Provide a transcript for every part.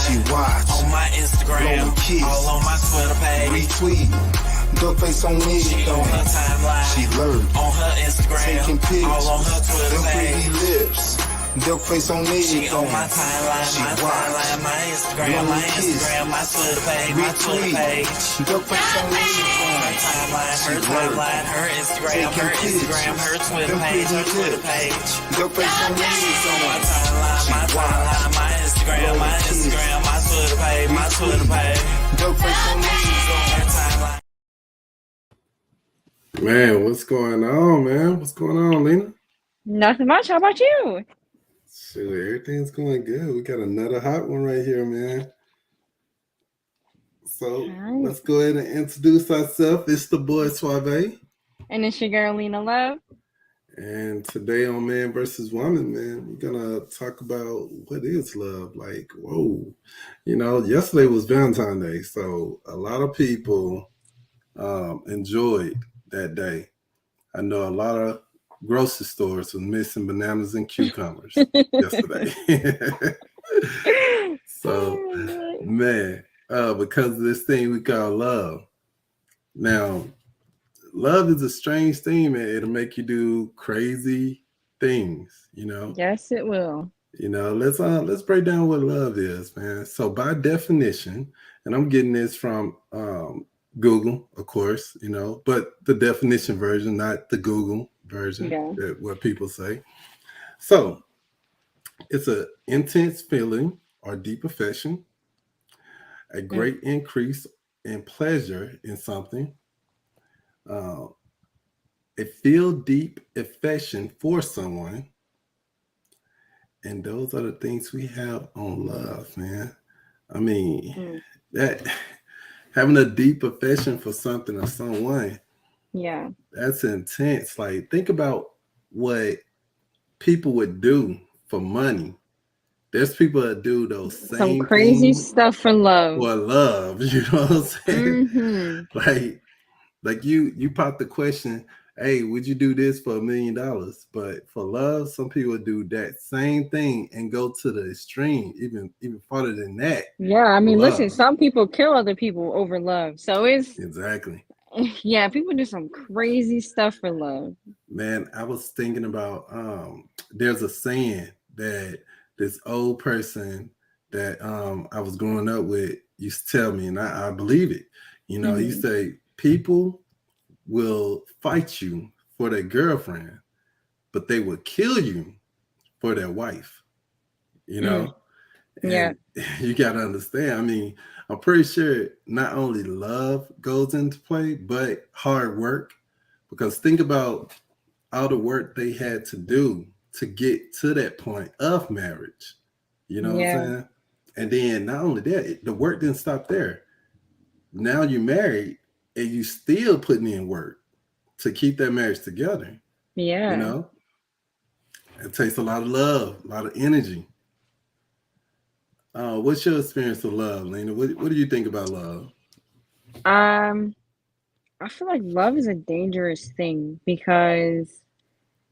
She watch on my Instagram, all on my Twitter page. Retweet. Duck face on me. She on her timeline. She lurk. On her Instagram, taking pictures. all on her Twitter them page. pretty lips. Duck face on me. She on my timeline, she my timeline, my Instagram, my Twitter page, my Twitter page. Duck face on me. Her timeline, her Instagram, her Twitter page, her Twitter page. Duck face on me. My timeline, my Instagram, my Twitter page, my Twitter page. Duck face on me. Her timeline. Man, what's going on, man? What's going on, Lena? Nothing much. How about you? Shoot, everything's going good. We got another hot one right here, man. So let's go ahead and introduce ourselves. It's the boy Suave. And it's your girl, Lena Love. And today on Man versus Woman, man, we're going to talk about what is love. Like, whoa. You know, yesterday was Valentine's Day, so a lot of people enjoyed that day. I know a lot of grocery stores were missing bananas and cucumbers yesterday. So, man, because of this thing we call love. Now, love is a strange thing, man. It'll make you do crazy things, you know? Yes, it will. You know, let's break down what love is, man. So by definition, and I'm getting this from Google, of course, you know, but the definition version, not the Google version, what people say. So it's an intense feeling or deep affection, a great increase in pleasure in something, a feel deep affection for someone. And those are the things we have on love, man. I mean, that having a deep affection for something or someone, that's intense. Like, think about what people would do for money. There's people that do those same some crazy things stuff for love. for love, you know what I'm saying? Like you popped the question, hey, would you do this for $1 million? But for love, some people do that same thing and go to the extreme, even farther than that. Yeah, I mean, listen, some people kill other people over love. So it's exactly. Yeah, people do some crazy stuff for love. Man, I was thinking about there's a saying that this old person that I was growing up with used to tell me, and I believe it. You know, he say people will fight you for their girlfriend, but they will kill you for their wife. You know? And you got to understand. I mean, I'm pretty sure not only love goes into play, but hard work. Because think about all the work they had to do to get to that point of marriage. You know what I'm saying? And then not only that, the work didn't stop there. Now you're married and you still putting in work to keep that marriage together. Yeah. You know? It takes a lot of love, a lot of energy. What's your experience of love, Lena? What do you think about love? I feel like love is a dangerous thing because,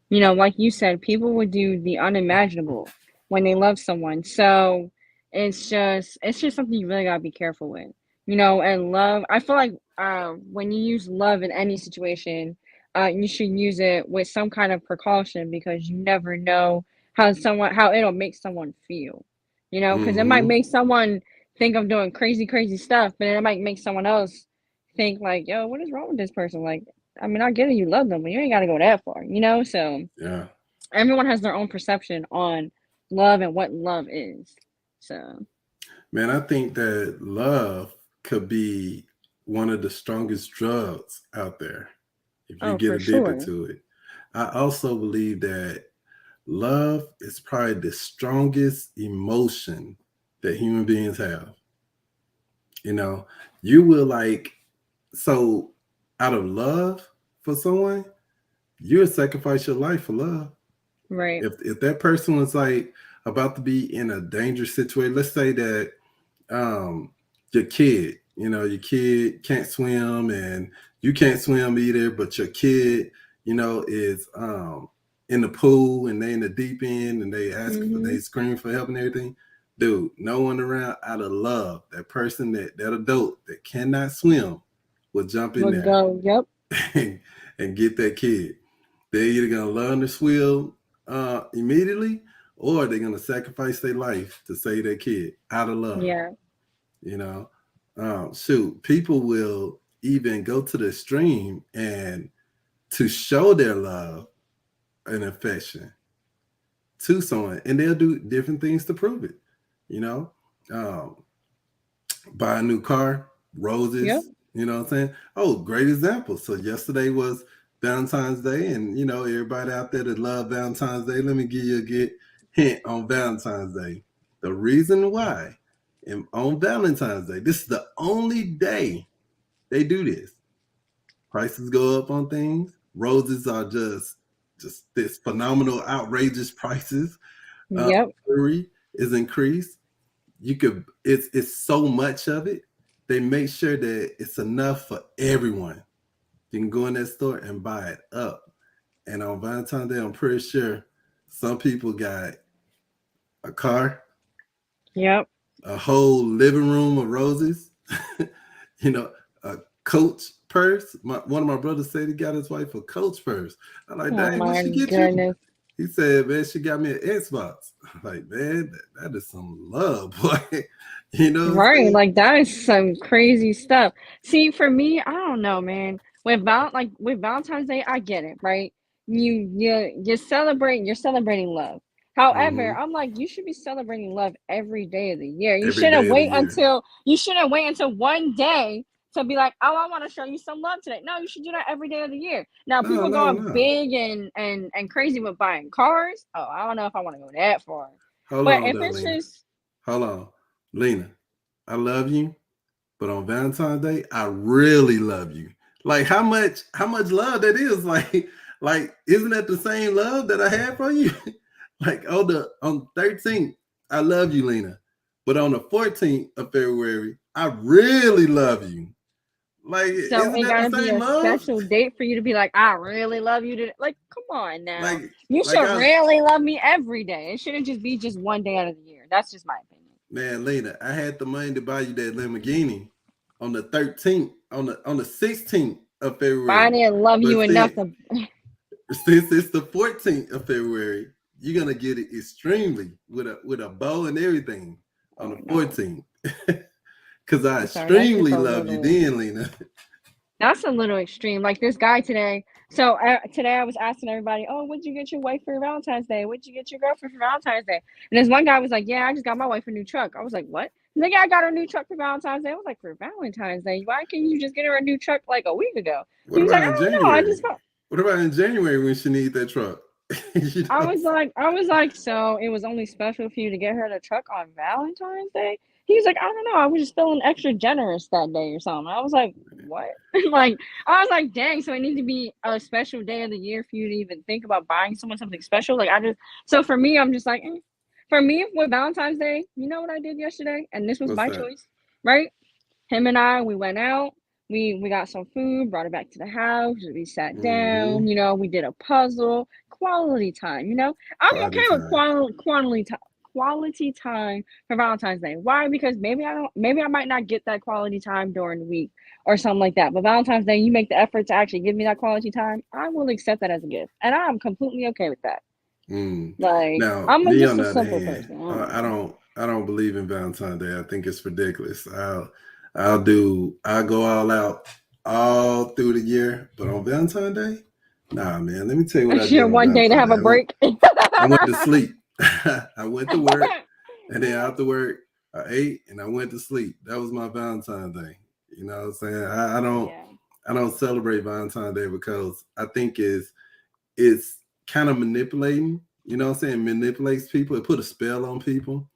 you know, like you said, people would do the unimaginable when they love someone. So it's just something you really gotta be careful with. You know, and love, I feel like when you use love in any situation, you should use it with some kind of precaution because you never know how it'll make someone feel. You know, because it might make someone think of doing crazy stuff, but it might make someone else think like, yo, what is wrong with this person? Like, I mean, I get it, you love them, but you ain't got to go that far, you know? So everyone has their own perception on love and what love is. So, man, I think that love could be one of the strongest drugs out there if you get addicted to it. I also believe that love is probably the strongest emotion that human beings have. You know, you will so out of love for someone, you would sacrifice your life for love. Right. If that person was like about to be in a dangerous situation, let's say that your kid can't swim and you can't swim either, but your kid, is in the pool and they in the deep end and they ask they scream for help and everything. dude, no one around out of love. That person, that adult that cannot swim will jump in We'll there go. Yep. and, and get that kid. They're either gonna learn to swim immediately, or they're gonna sacrifice their life to save their kid out of love. Yeah. You know, shoot, people will even go to the extreme and to show their love and affection to someone, and they'll do different things to prove it. You know, um, buy a new car, Yep. roses. You know what I'm saying? Oh, great example. So yesterday was Valentine's Day, and everybody out there that love Valentine's Day, let me give you a good hint on Valentine's Day. The reason why, on Valentine's Day, this is the only day they do this. Prices go up on things. Roses are just this phenomenal, outrageous prices. Yep. Jewelry is increased. It's so much of it. They make sure that it's enough for everyone. You can go in that store and buy it up. And on Valentine's Day, I'm pretty sure some people got a car, Yep. a whole living room of roses, you know, a Coach purse. One of my brothers said he got his wife a Coach purse. I'm like, Oh dang, what my she get you? goodness. He said, man, she got me an Xbox. I'm like, man, that is some love, boy. You know what I'm Right, saying? like that is some crazy stuff. See, for me, I don't know, man. With Valentine's Day, I get it, right? You're celebrating love. However, Hmm. I'm like, you should be celebrating love every day of the year. Every day of the year. You shouldn't wait until one day to be like, oh, I want to show you some love today. No, you should do that every day of the year. Now, No, people no, going no. big and crazy with buying cars. Oh, I don't know if I want to go that far. Hold But on, if though, it's Lena. just Hold on. Lena, I love you, but on Valentine's Day, I really love you. Like how much love that is. Like isn't that the same love that I have for you? Like on 13th, I love you, Lena. But on the 14th of February, I really love you. Like, So isn't it that the gotta be same a love? special date for you to be like, I really love you today. Like, come on now. Like, You like should I really love me every day. It shouldn't just be just one day out of the year. That's just my opinion. man, Lena, I had the money to buy you that Lamborghini on the 13th, on the 16th of But I February. didn't love But you enough see, to since it's the 14th of February, you're gonna get it extremely with a bow and everything on oh the no. 14th. Cause I I'm sorry, that's just extremely a love you little then, Lena. that's a little extreme. Like this guy today. So today I was asking everybody, "Oh, what'd you get your wife for Valentine's Day? What'd you get your girlfriend for Valentine's Day?" And this one guy was like, "Yeah, I just got my wife a new truck." I was like, "What?" He's like, "Yeah, I got her a new truck for Valentine's Day." I was like, "For Valentine's Day? Why can't you just get her a new truck like a week ago?" What He was like, about "I in don't know. I January? just felt." What about in January when she need that truck? you know, I was like, so it was only special for you to get her the truck on Valentine's Day? He was like, I don't know, I was just feeling extra generous that day or something. I was like, what? Like, I was like, dang, so it needs to be a special day of the year for you to even think about buying someone something special. So for me, I'm just like, for me with Valentine's Day, you know what I did yesterday? And this was what's my that? choice, right? Him and I, we went out. We got some food, brought it back to the house. We sat down. Mm-hmm. We did a puzzle. Quality time. I'm okay Quality with time. quality time for Valentine's Day. Why? Because maybe I might not get that quality time during the week or something like that. But Valentine's Day, you make the effort to actually give me that quality time. I will accept that as a gift, and I'm completely okay with that. Mm. Like Now, I'm me just on a the other simple hand, person. I I don't don't I don't believe in Valentine's Day. I think it's ridiculous. I'll go all out all through the year, but on Valentine's Day, nah, man. Let me tell you what know. I did Sure, on one day to Valentine's have Day. a break. I went to sleep. I went to work, and then after work, I ate and I went to sleep. That was my Valentine's Day. You know what I'm saying? Yeah. I don't celebrate Valentine's Day because I think it's kind of manipulating. You know what I'm saying? Manipulates people. It put a spell on people.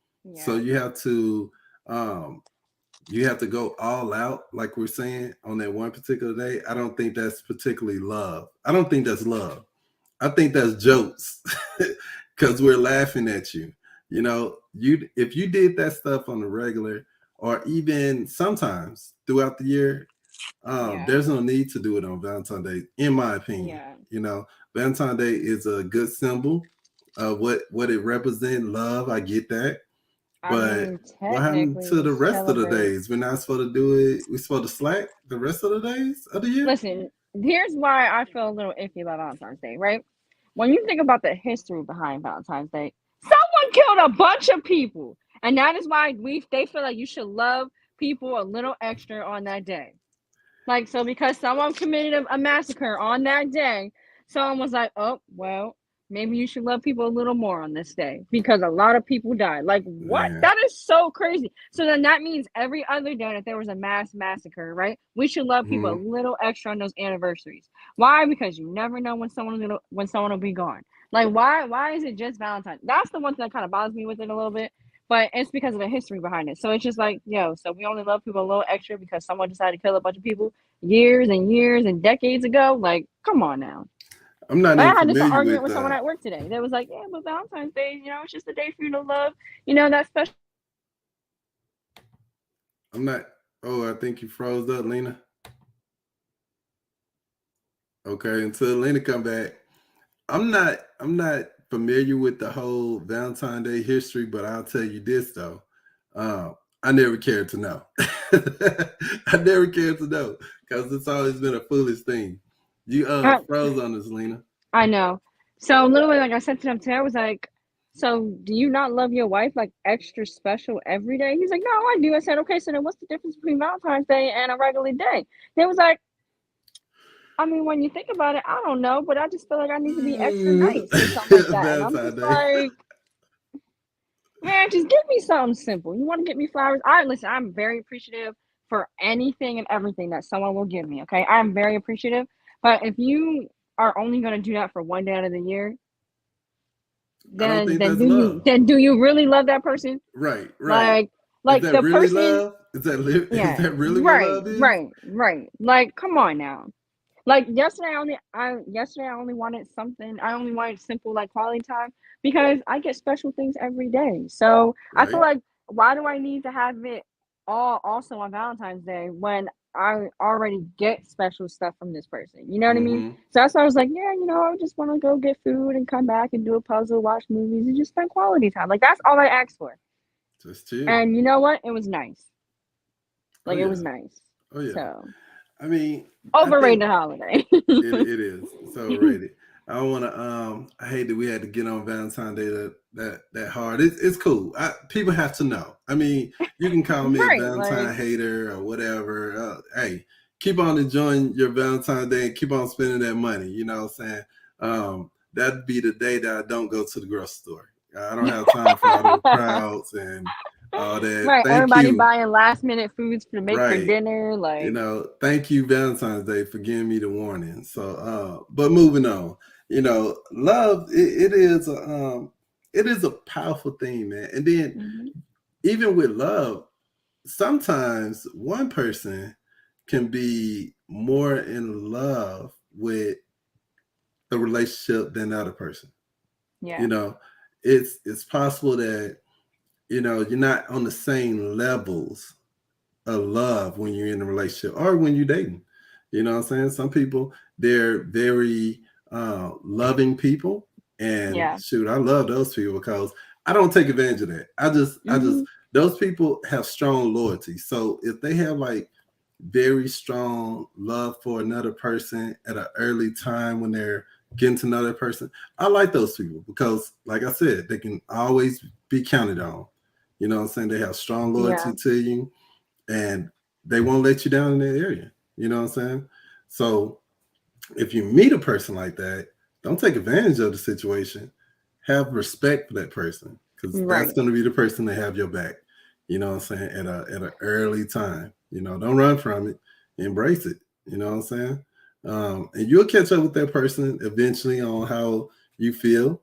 So Yeah. um you have to go all out, like we're saying, on that one particular day. I don't think that's particularly love. I don't think that's love. I think that's jokes because we're laughing at you. You if you did that stuff on the regular, or even sometimes throughout the year, Yeah. there's no need to do it on Valentine's Day, in my opinion. Yeah. Valentine's Day is a good symbol of what it represents. Love, I get that, I But mean, what happened technically to we the rest of the celebrate. days? We're not supposed to do it. We're supposed to slack the rest of the days of the year. Listen, here's why I feel a little iffy about Valentine's Day, right? When you think about the history behind Valentine's Day, someone killed a bunch of people, and that is why they feel like you should love people a little extra on that day. Like, so because someone committed a massacre on that day, someone was like, oh, well, maybe you should love people a little more on this day because a lot of people died. Like, what? Man. That is so crazy. So then that means every other day that there was a mass massacre, right? We should love people a Mhm. little extra on those anniversaries. Why? Because you never know when someone will be gone. Like, why is it just Valentine's? That's the one thing that kind of bothers me with it a little bit. But it's because of the history behind it. So it's just like, yo, so we only love people a little extra because someone decided to kill a bunch of people years and decades ago. Like, come on now. I'm not Like, even I had this familiar argument with with someone at work today. They was like, yeah, but Valentine's Day, it's just a day for you to love, that special. I'm not. Oh, I think you froze up, Lena. Okay, until Lena come back. I'm not familiar with the whole Valentine's Day history, but I'll tell you this though. I never cared to know. I never cared to know because it's always been a foolish thing. You I, froze on us, Lena. I know. So literally, like I said to them today, I was like, so do you not love your wife like extra special every day? He's like, no, I do. I said, okay, so then what's the difference between Valentine's Day and a regular day? They was like, I mean, when you think about it, I don't know, but I just feel like I need to be extra nice or something like that. And I'm Valentine's just Day. like, man, just give me something simple. You want to get me flowers? Listen, I'm very appreciative for anything and everything that someone will give me. Okay. I'm very appreciative. But if you are only gonna do that for one day out of the year, I don't then think then that's do you love. then do you really love that person? Right, right. Like Is like that the really person, love? Is yeah, that really what right, love is? right, right. Like, come on now. Like yesterday I only wanted something. I only wanted simple like quality time because I get special things every day. So I feel Right. like why do I need to have it all also on Valentine's Day when I already get special stuff from this person? You know what I mean? Mm-hmm. So that's why I was like, yeah, I just want to go get food and come back and do a puzzle, watch movies, and just spend quality time. Like that's all I asked for. Just chill. And you know what? It was nice. Oh Like it was yeah. nice. Oh yeah. So I mean, I think overrated holiday. it is. It's overrated. I don't want to. I hate that we had to get on Valentine's Day that hard. It's cool. People have to know. I mean, you can call me a Right, like Valentine hater or whatever. Hey, keep on enjoying your Valentine's Day and keep on spending that money. You know what I'm saying? That'd be the day that I don't go to the grocery store. I don't have time for all those crowds and all that. right, Thank everybody you. buying last minute foods to make for Right. dinner. Like, Thank you, Valentine's Day, for giving me the warning. So, but moving on, love it is a powerful thing, man. And then mhm, even with love, sometimes one person can be more in love with the relationship than the other person. yeah, You know, it's possible that you're not on the same levels of love when you're in a relationship or when you're dating. You know what I'm saying? Some people, they're very loving people. And yeah, shoot, I love those people because I don't take advantage of that. I just, hmm, those people have strong loyalty. So if they have like very strong love for another person at an early time when they're getting to know that person, I like those people because, like I said, they can always be counted on. You know what I'm saying? They have strong yeah, loyalty to you and they won't let you down in that area. You know what I'm saying? So if you meet a person like that, don't take advantage of the situation. Have respect for that person because that's right, going to be the person that have your back. You know what I'm saying? At an early time. Don't run from it. Embrace it. You know what I'm saying? And you'll catch up with that person eventually on how you feel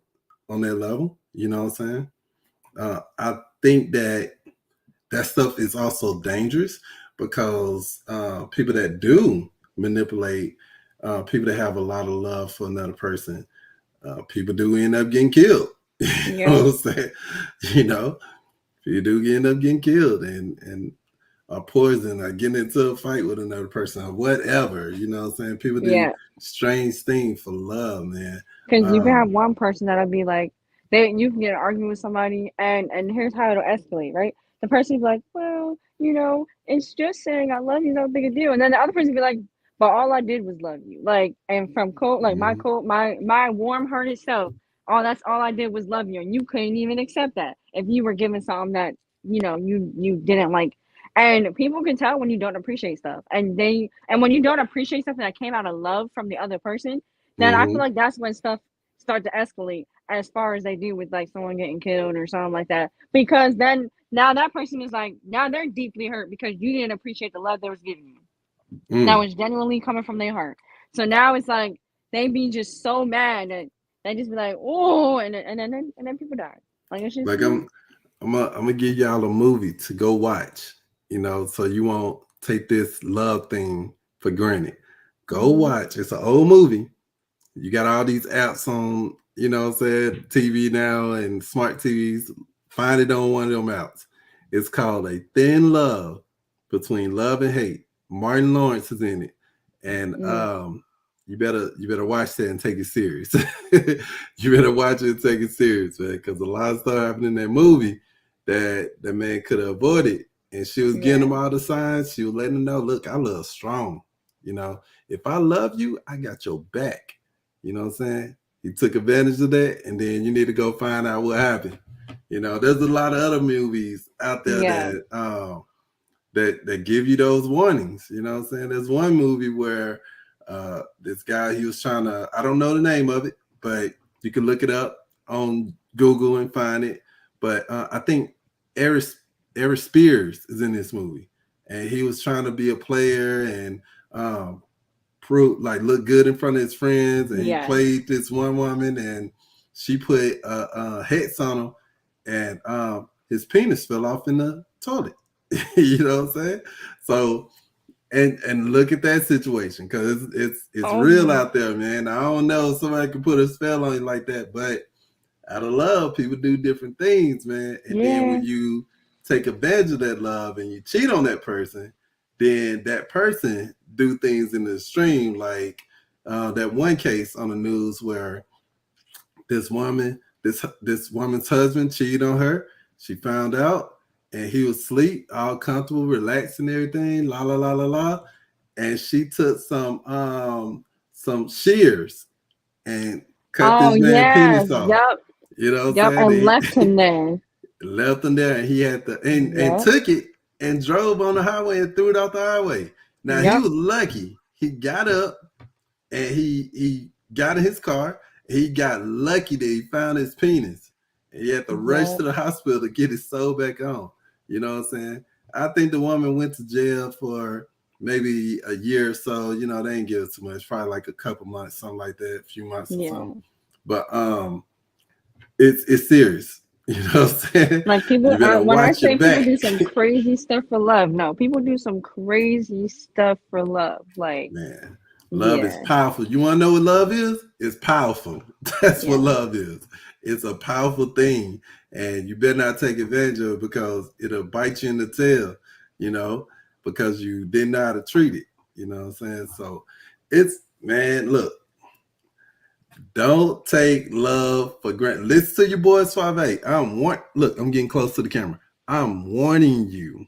on that level. You know what I'm saying? I think that stuff is also dangerous because people that do manipulate people that have a lot of love for another person, people do end up getting killed. You know yep, what I'm saying? You know, you do end up getting killed and or poison or getting into a fight with another person or whatever. You know what I'm saying? People do yeah. strange things for love, man. Because you can have Um, one person that'll be like, you can get an argument with somebody, and here's how it'll escalate, right? The person be like, well, it's just saying I love you, no big a deal, and then the other person be like, but all I did was love you, like, and from cold, like Mhm. my warm-hearted self, that's all I did was love you, and you couldn't even accept that if you were given something that you didn't like. And people can tell when you don't appreciate stuff, and when you don't appreciate something that came out of love from the other person, then I feel Mhm. like that's when stuff start to escalate as far as they do with like someone getting killed or something like that. Because then now that person is like, now they're deeply hurt because you didn't appreciate the love they was giving you. That Mm. was genuinely coming from their heart. So now it's like they be just so mad that they just be like, oh, and then people die. Like it's just Like I'm gonna give y'all a movie to go watch, so you won't take this love thing for granted. Go mm-hmm. watch. It's an old movie. You got all these apps on, what I'm saying, TV now and smart TVs. Find it on one of them apps. It's called A Thin Love Between Love and Hate. Martin Lawrence is in it. And Mm, you better watch that and take it serious. You better watch it and take it serious, man, because a lot of stuff happened in that movie that the man could have avoided. And she was giving yeah, him all the signs. She was letting him know, look, I love strong. If I love you, I got your back. You know what I'm saying? He took advantage of that, and then you need to go find out what happened. There's a lot of other movies out there yeah. that give you those warnings. You know what I'm saying? There's one movie where this guy, he was trying to, I don't know the name of it, but you can look it up on Google and find it. But I think Eric, Eric Spears is in this movie, and he was trying to be a player and um, prove like look good in front of his friends, and he Yes. played this one woman, and she put hex on him, and his penis fell off in the toilet. You know what I'm saying? So and look at that situation, because it's Oh real my. out there, man. I don't know if somebody can put a spell on you like that, but out of love, people do different things, man. And then Yeah. when you take advantage of that love and you cheat on that person, then that person do things in the extreme, like that one case on the news where this woman's husband cheated on her. She found out, and he was asleep, all comfortable, relaxed, and everything. La la la la la. And she took some shears and cut Oh this man yes. penis off. Yep. You know what I'm Yep. saying? And And left him there. left him there, and he had to and Yep. took it and drove on the highway and threw it off the highway. Now he Yep. was lucky. He got up and he got in his car. He got lucky that he found his penis. And he had to rush Yep. to the hospital to get his soul back on. You know what I'm saying? I think the woman went to jail for maybe a year or so. They didn't give it too much, probably like a couple months, something like that, a few months or something. Yeah. But it's serious. You know what I'm saying? Like people, You better when I watch your say people back. do some crazy stuff for love, no, people do some crazy stuff for love. Like, Man, love is yeah, powerful. You want to know what love is? It's powerful. That's what yeah, love is. It's a powerful thing, and you better not take advantage of it, because it'll bite you in the tail, you know, because you didn't know how to treat it. You know what I'm saying? So it's, man, look, don't take love for granted. Listen to your boy Suave. Look, I'm getting close to the camera. I'm warning you.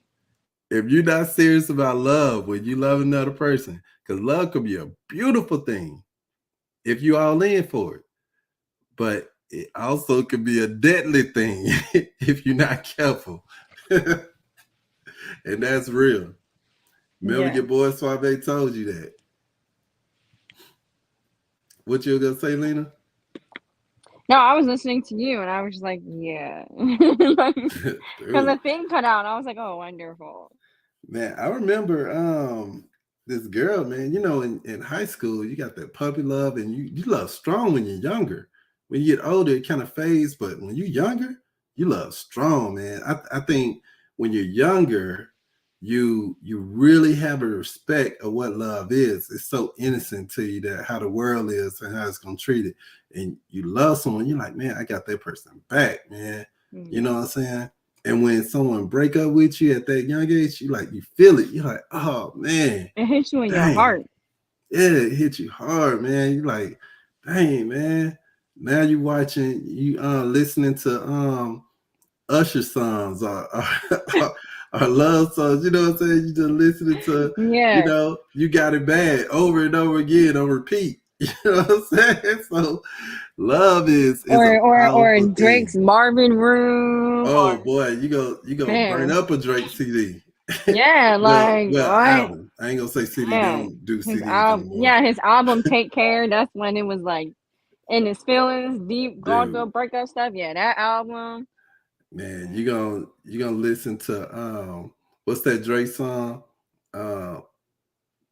If you're not serious about love when you love another person, because love could be a beautiful thing if you all in for it, but it also could be a deadly thing if you're not careful. And that's real. Remember, yeah. your boy Suave told you that. What you gonna say, Lena? No, I was listening to you, and I was just like, yeah, because Dude, the thing cut out, and I was like, oh, wonderful. man, I remember this girl, man. In high school, you got that puppy love, and you love strong when you're younger. When you get older, it kind of fades, but when you're younger, you love strong, man. I think when you're younger, you really have a respect of what love is. It's so innocent to you, that how the world is and how it's gonna treat it. And you love someone, you're like, man, I got that person back, man. You know Yeah, what I'm saying? And when someone break up with you at that young age, you feel it. You're like, oh man, it hits you in your dang, heart. yeah, it hit you hard, man. You're like, dang, man. now you watching, you listening to Usher songs or love songs, you know what I'm saying? You just listening to, you Yeah. know, You Got It Bad over and over again on repeat. You know what I'm saying? So love is a Or powerful Drake's thing. Marvin Room Oh or boy, you go burn man. up a Drake CD. Yeah, like Well, what? album. I ain't gonna say CD. They Yeah. don't do His CDs album, anymore, yeah, his album Take Care, that's when it was like in his feelings, deep, going through a dude. breakup stuff. Yeah, that album. Man, you gonna listen to what's that Drake song? Uh,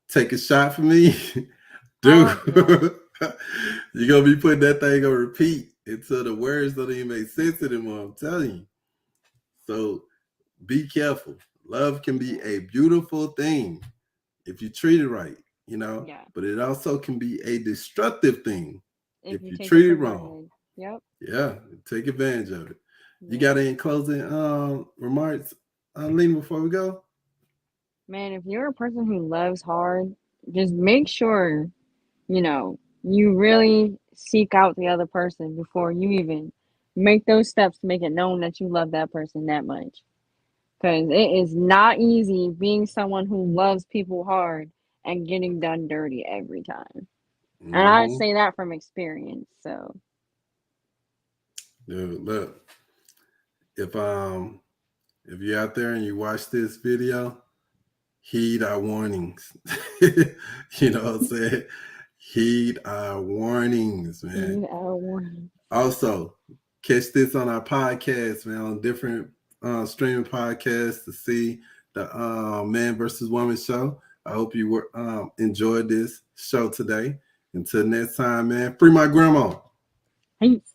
Take a Shot for Me, dude. Oh yeah. You're gonna be putting that thing on repeat until the words don't even make sense anymore. I'm telling you. So be careful. Love can be a beautiful thing if you treat it right, you know, Yeah. but it also can be a destructive thing If if you you take it treat it for wrong. granted. Yep. Yeah, take advantage of it. You Yeah. got any closing remarks, Lena, before we go? Man, if you're a person who loves hard, just make sure, you really seek out the other person before you even make those steps to make it known that you love that person that much. Because it is not easy being someone who loves people hard and getting done dirty every time. And I Mm-hmm. say that from experience. So, Dude, look, if you're out there and you watch this video, heed our warnings. You know what I'm saying? Heed our warnings, man. heed our warning. Also, catch this on our podcast, man, on different streaming podcasts to see the Man versus Woman show. I hope you were enjoyed this show today. Until next time, man. Free my grandma. Peace.